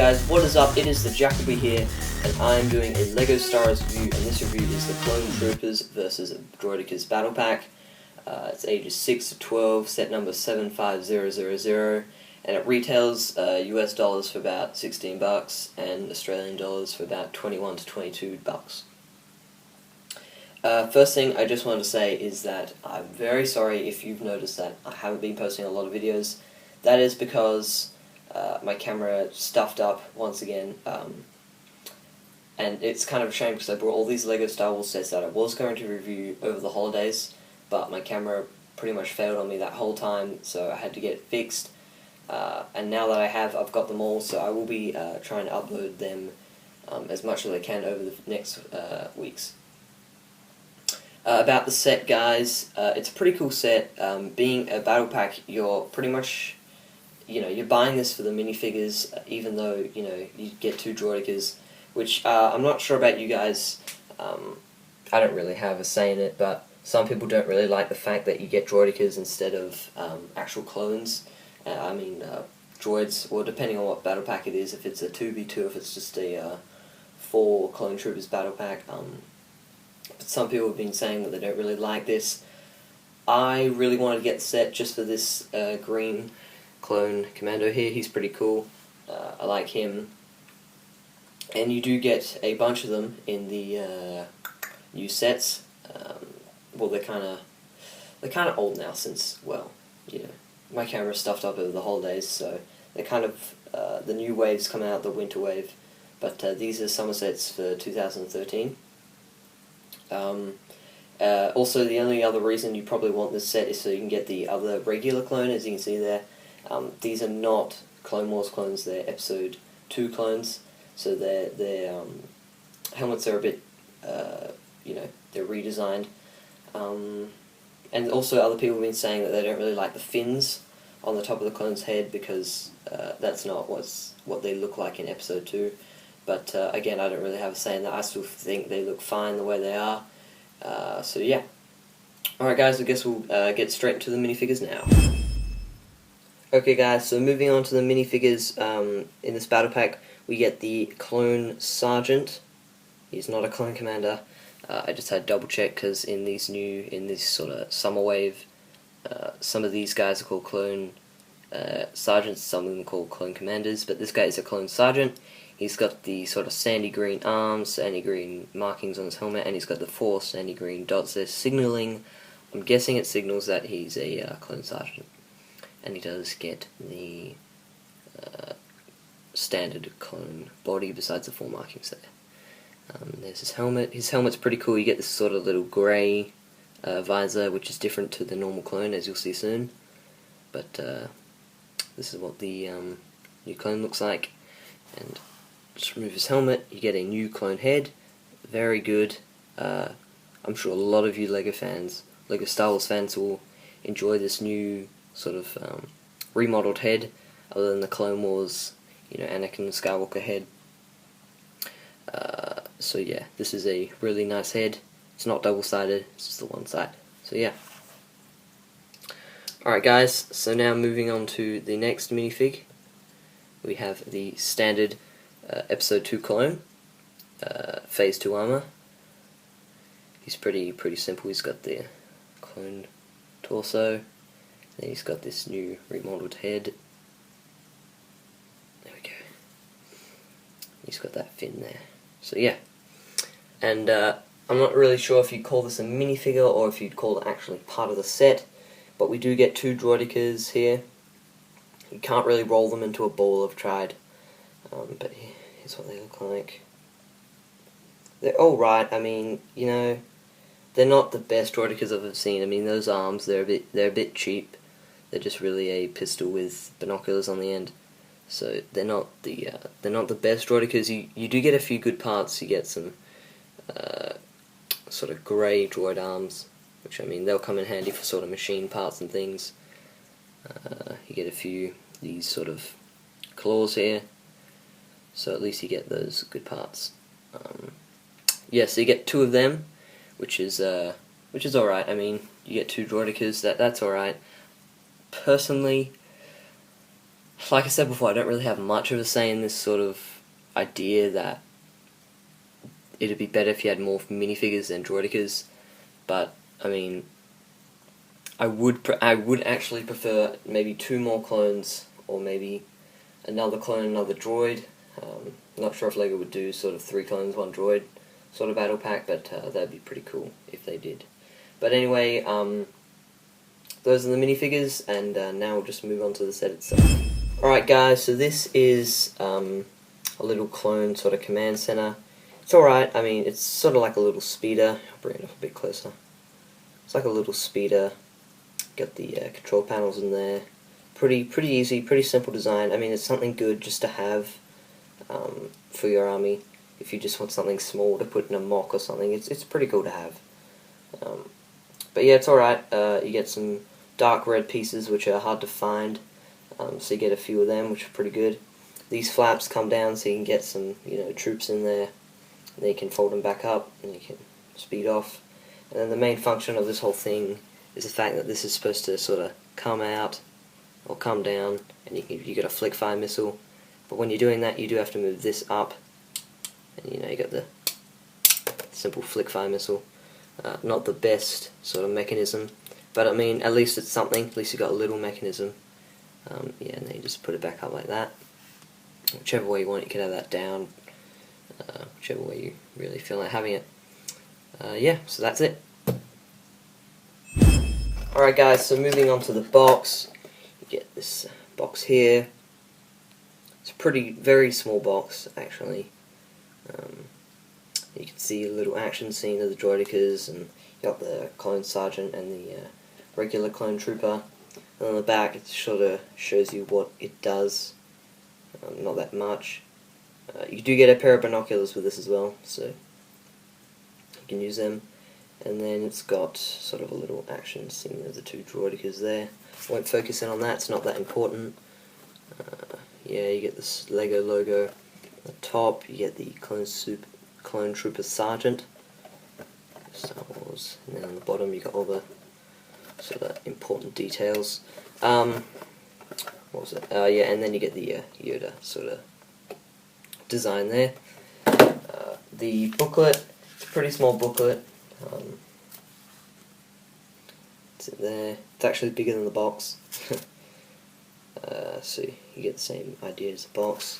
guys, what is up? It is the Jacoby here, and I am doing a LEGO Star Wars review, and this review is the Clone Troopers versus Droidekas Battle Pack. It's ages 6 to 12, set number 75000, and it retails US dollars for about 16 bucks, and Australian dollars for about 21 to 22 bucks. First thing I just wanted to say is that I'm very sorry if you've noticed that I haven't been posting a lot of videos. That is because my camera stuffed up once again, and it's kind of a shame because I brought all these LEGO Star Wars sets that I was going to review over the holidays, but my camera pretty much failed on me that whole time, so I had to get it fixed. And now that I've got them all, so I will be trying to upload them as much as I can over the next weeks. About the set, guys, it's a pretty cool set. Being a battle pack, you're pretty much, you're buying this for the minifigures, even though, you get 2 Droidekas, which I'm not sure about you guys. I don't really have a say in it, but some people don't really like the fact that you get Droidekas instead of actual clones. Droids, well, depending on what battle pack it is, if it's a 2v2, if it's just a 4 Clone Troopers battle pack. But some people have been saying that they don't really like this. I really wanted to get the set just for this green clone commando here. He's pretty cool. I like him. And you do get a bunch of them in the new sets. Well, they're kind of old now since, well, my camera's stuffed up over the holidays, so they're kind of the new wave's coming out, the winter wave. But these are summer sets for 2013. Also, the only other reason you probably want this set is so you can get the other regular clone, as you can see there. These are not Clone Wars clones, they're Episode 2 clones, so their helmets are a bit, they're redesigned. And also other people have been saying that they don't really like the fins on the top of the clone's head because that's not what they look like in Episode 2. But again, I don't really have a say in that. I still think they look fine the way they are. So yeah. Alright guys, I guess we'll get straight into the minifigures now. Okay guys, so moving on to the minifigures, in this battle pack we get the Clone Sergeant. He's not a Clone Commander. I just had to double check because in this sort of summer wave, some of these guys are called Clone Sergeants, some of them are called Clone Commanders, but this guy is a Clone Sergeant. He's got the sort of sandy green arms, sandy green markings on his helmet, and he's got the 4 sandy green dots there signaling. I'm guessing it signals that he's a Clone Sergeant. And he does get the standard clone body besides the 4 markings there. There's his helmet. His helmet's pretty cool. You get this sort of little grey visor, which is different to the normal clone, as you'll see soon. But this is what the new clone looks like. And just remove his helmet, you get a new clone head. Very good. I'm sure a lot of you LEGO Star Wars fans will enjoy this new sort of remodeled head, other than the Clone Wars, Anakin Skywalker head. So yeah, this is a really nice head. It's not double-sided, it's just the one side. So yeah. Alright guys, so now moving on to the next minifig. We have the standard Episode 2 clone, Phase 2 armor. He's pretty simple. He's got the clone torso, then he's got this new remodeled head. There we go. He's got that fin there. So yeah, and I'm not really sure if you'd call this a minifigure or if you'd call it actually part of the set, but we do get 2 Droidekas here. You can't really roll them into a ball, I've tried, but here's what they look like. They're alright. They're not the best Droidekas I've ever seen. Those arms, they're a bit cheap. They're just really a pistol with binoculars on the end. So they're not the best Droidekas. You do get a few good parts. You get some sort of grey droid arms, which they'll come in handy for sort of machine parts and things. You get a few these sort of claws here, so at least you get those good parts. Yeah, so you get 2 of them, which is alright. You get 2 Droidekas. That's alright. Personally, like I said before, I don't really have much of a say in this sort of idea that it'd be better if you had more minifigures than Droidekas, but I mean, I would actually prefer maybe 2 more clones, or maybe another clone, another droid. Not sure if LEGO would do sort of 3 clones, 1 droid sort of battle pack, but that'd be pretty cool if they did. But anyway, those are the minifigures, and now we'll just move on to the set itself. Alright guys, so this is a little clone sort of command center. It's alright, I mean, it's sort of like a little speeder. I'll bring it up a bit closer. It's like a little speeder. Got the control panels in there. Pretty easy, pretty simple design. I mean, it's something good just to have for your army. If you just want something small to put in a mock or something, it's pretty cool to have. But yeah, it's alright. You get some dark red pieces which are hard to find, so you get a few of them, which are pretty good. These flaps come down so you can get some, troops in there. And then you can fold them back up and you can speed off. And then the main function of this whole thing is the fact that this is supposed to sort of come out or come down, and you get a flick fire missile. But when you're doing that, you do have to move this up, and you got the simple flick fire missile. Not the best sort of mechanism, but I mean, at least it's something. At least you got a little mechanism. Yeah, and then you just put it back up like that. Whichever way you want, you can have that down. Whichever way you really feel like having it. Yeah, so that's it. Alright guys, so moving on to the box. You get this box here. It's a very small box, actually. You can see a little action scene of the Droidekas, and you got the clone sergeant and the regular clone trooper. And on the back it sort of shows you what it does. Not that much. You do get a pair of binoculars with this as well, so you can use them. And then it's got sort of a little action scene of the 2 Droidekas there. Won't focus in on that, it's not that important. Yeah, you get this LEGO logo. On the top you get the Clone Trooper Sergeant, Star Wars, and then on the bottom you got all the sort of important details. What was it? Yeah, and then you get the Yoda sort of design there. The booklet, it's a pretty small booklet. It's in there. It's actually bigger than the box. So you get the same idea as the box.